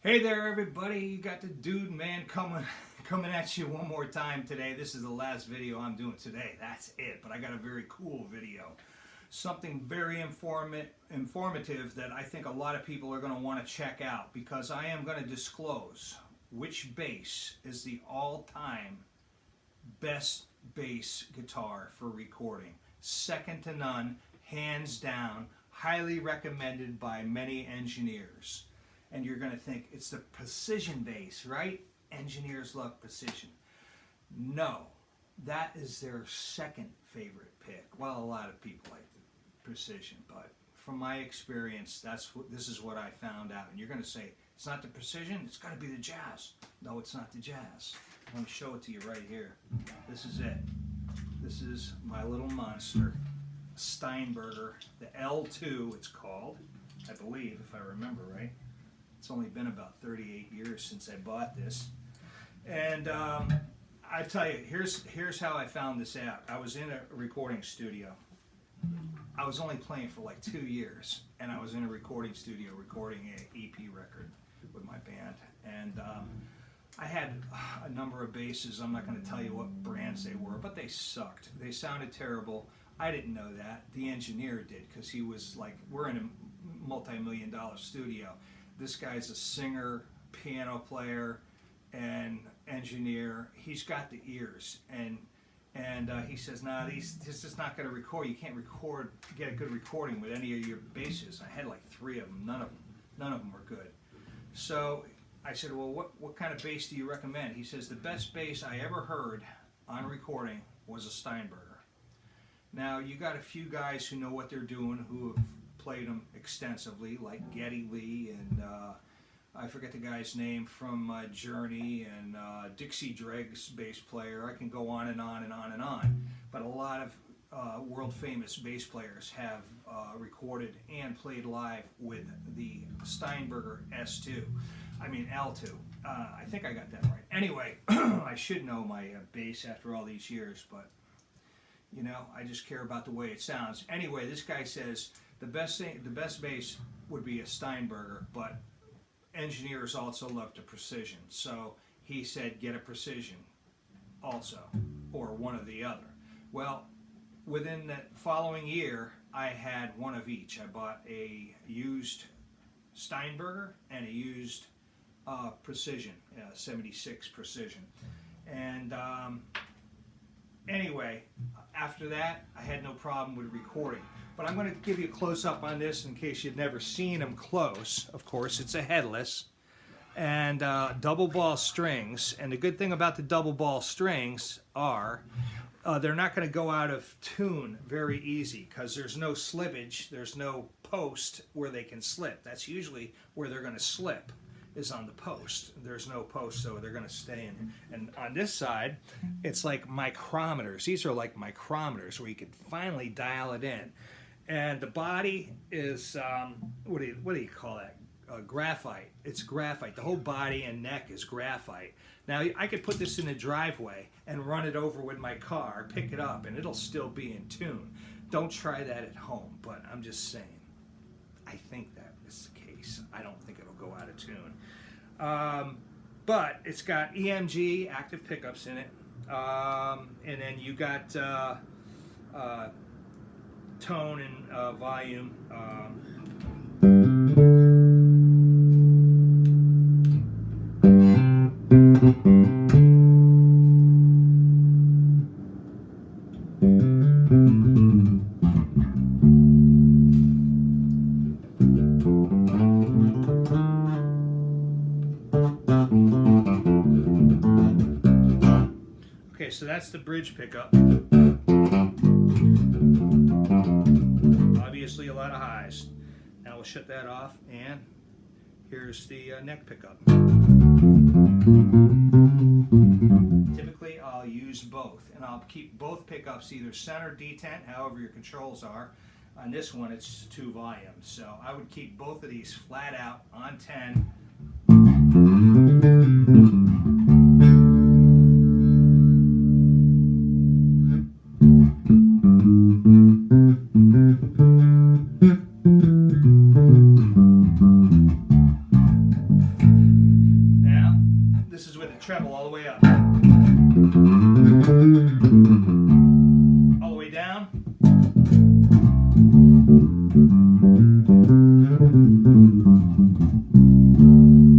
Hey there, everybody! You got the Dudeman coming at you one more time today. This is the last video I'm doing today. That's it. But I got a very cool video, something very informative that I think a lot of people are going to want to check out, because I am going to disclose which bass is the all-time best bass guitar for recording. Second to none, hands down, highly recommended by many engineers. And you're going to think it's the Precision bass, right? Engineers love Precision. No, that is their second favorite pick. Well, a lot of people like the Precision, but from my experience, this is what I found out. And you're going to say, it's not the Precision, it's got to be the Jazz. No, it's not the Jazz. I'm going to show it to you right here. This is it. This is my little monster, Steinberger, the L2 it's called, I believe, if I remember right. It's only been about 38 years since I bought this. And I tell you, here's how I found this out. I was in a recording studio. I was only playing for like 2 years, and I was in a recording studio recording an EP record with my band. And I had a number of basses. I'm not going to tell you what brands they were, but they sucked. They sounded terrible. I didn't know that. The engineer did, because he was like, we're in a multi-million-dollar studio. This guy's a singer, piano player, and engineer. He's got the ears, and he says, "Nah, this is not going to record. You can't get a good recording with any of your basses." I had like 3 of them. None of them were good. So I said, "Well, what kind of bass do you recommend?" He says, "The best bass I ever heard on recording was a Steinberger." Now you got a few guys who know what they're doing, who have played them extensively, like Geddy Lee and I forget the guy's name from Journey, and Dixie Dregg's bass player. I can go on and on and on and on. But a lot of world famous bass players have recorded and played live with the Steinberger S2. I mean L2. I think I got that right. Anyway, I should know my bass after all these years, but you know, I just care about the way it sounds. Anyway, this guy says the best bass would be a Steinberger, but engineers also love the Precision. So he said, get a Precision also, or one or the other. Well, within that following year, I had one of each. I bought a used Steinberger and a used Precision, 76 Precision. And anyway, after that, I had no problem with recording. But I'm going to give you a close-up on this in case you've never seen them close. Of course, it's a headless. And double ball strings. And the good thing about the double ball strings are they're not going to go out of tune very easy, because there's no slippage. There's no post where they can slip. That's usually where they're going to slip, is on the post. There's no post, so they're going to stay in. And on this side, it's like micrometers. These are like micrometers where you can finally dial it in. And the body is, what do you call that? Graphite. It's graphite. The whole body and neck is graphite. Now, I could put this in the driveway and run it over with my car, pick it up, and it'll still be in tune. Don't try that at home, but I'm just saying, I think that is the case. I don't think it'll go out of tune. But it's got EMG, active pickups in it. And then you got tone and volume. Okay, so that's the bridge pickup. Obviously a lot of highs. Now we'll shut that off, and here's the neck pickup. Typically I'll use both, and I'll keep both pickups either center, detent, however your controls are. On this one it's 2 volumes, so I would keep both of these flat out on 10. treble all the way up. All the way down.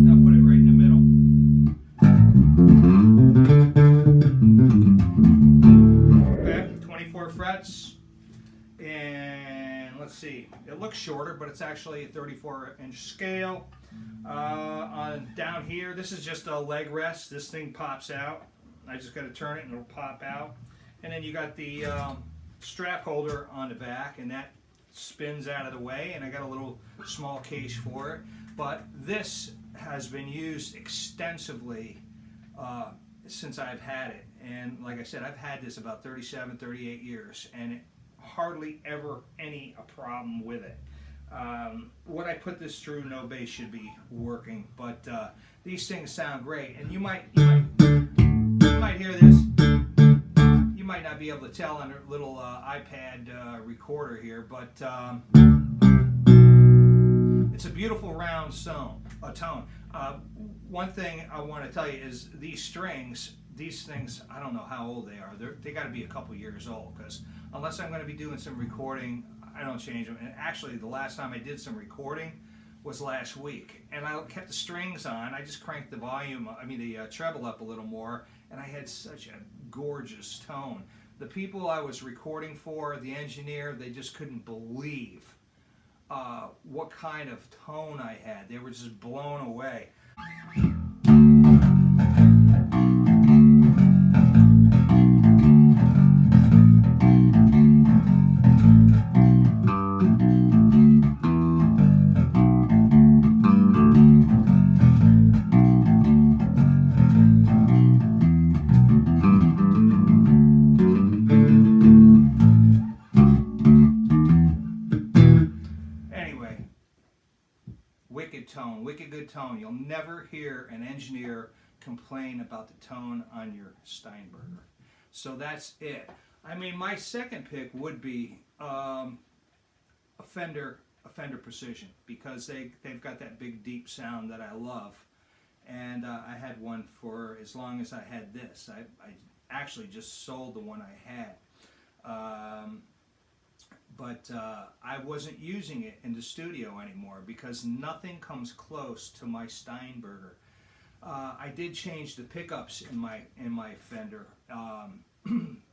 Now put it right in the middle. Okay, 24 frets. And let's see, it looks shorter, but it's actually a 34-inch scale. On down here, this is just a leg rest. This thing pops out. I just got to turn it and it'll pop out. And then you got the strap holder on the back, and that spins out of the way, and I got a little small case for it. But this has been used extensively since I've had it. And like I said, I've had this about 37, 38 years, and it hardly ever any problem with it. What I put this through, no bass should be working, but these things sound great. And you might hear this. You might not be able to tell on a little iPad recorder here, but it's a beautiful round tone. One thing I want to tell you is these strings. These things, I don't know how old they are. They got to be a couple years old, because unless I'm going to be doing some recording, I don't change them. And actually, the last time I did some recording was last week, and I kept the strings on. I just cranked the volume, the treble up a little more, and I had such a gorgeous tone. The people I was recording for, the engineer, they just couldn't believe what kind of tone I had. They were just blown away. Wicked good tone. You'll never hear an engineer complain about the tone on your Steinberger. So that's it. My second pick would be a Fender Precision, because they've got that big deep sound that I love. And I had one for as long as I had this. I actually just sold the one I had. But I wasn't using it in the studio anymore because nothing comes close to my Steinberger. I did change the pickups in my Fender,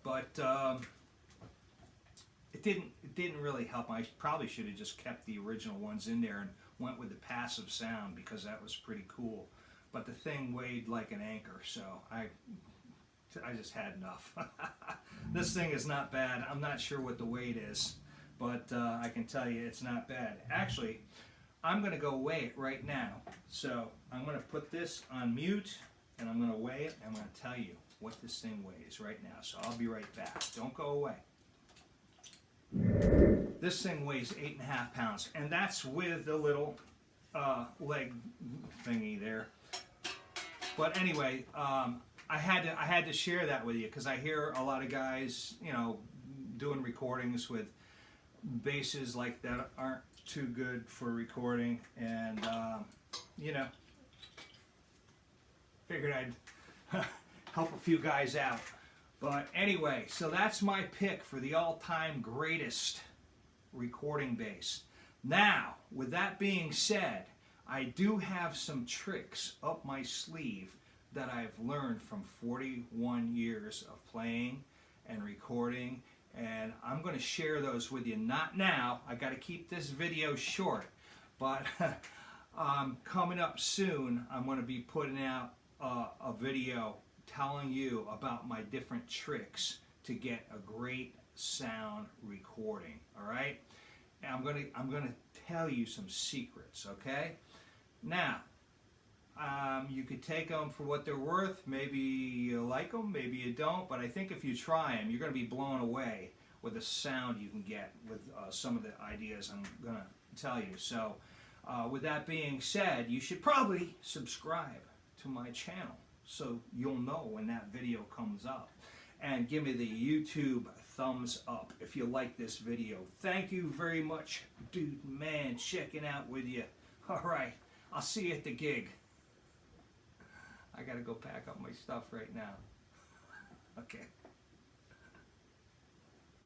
but it didn't really help. I probably should have just kept the original ones in there and went with the passive sound, because that was pretty cool. But the thing weighed like an anchor, so I just had enough. This thing is not bad. I'm not sure what the weight is, but I can tell you it's not bad. Actually, I'm going to go weigh it right now. So I'm going to put this on mute, and I'm going to weigh it, and I'm going to tell you what this thing weighs right now. So I'll be right back. Don't go away. This thing weighs 8.5 pounds, and that's with the little leg thingy there. But anyway, I had to share that with you, because I hear a lot of guys, doing recordings with basses like that aren't too good for recording, and figured I'd help a few guys out. But anyway, so that's my pick for the all-time greatest recording bass. Now, with that being said, I do have some tricks up my sleeve that I've learned from 41 years of playing and recording, and I'm going to share those with you. Not now. I got to keep this video short, but coming up soon, I'm going to be putting out a video telling you about my different tricks to get a great sound recording. All right, and I'm going to tell you some secrets. Okay, now you could take them for what they're worth. Maybe you like them, maybe you don't, but I think if you try them, you're going to be blown away with the sound you can get with some of the ideas I'm going to tell you. So with that being said, you should probably subscribe to my channel so you'll know when that video comes up, and give me the YouTube thumbs up if you like this video. Thank you very much, Dudeman, checking out with you. All right, I'll see you at the gig. I gotta go pack up my stuff right now. Okay.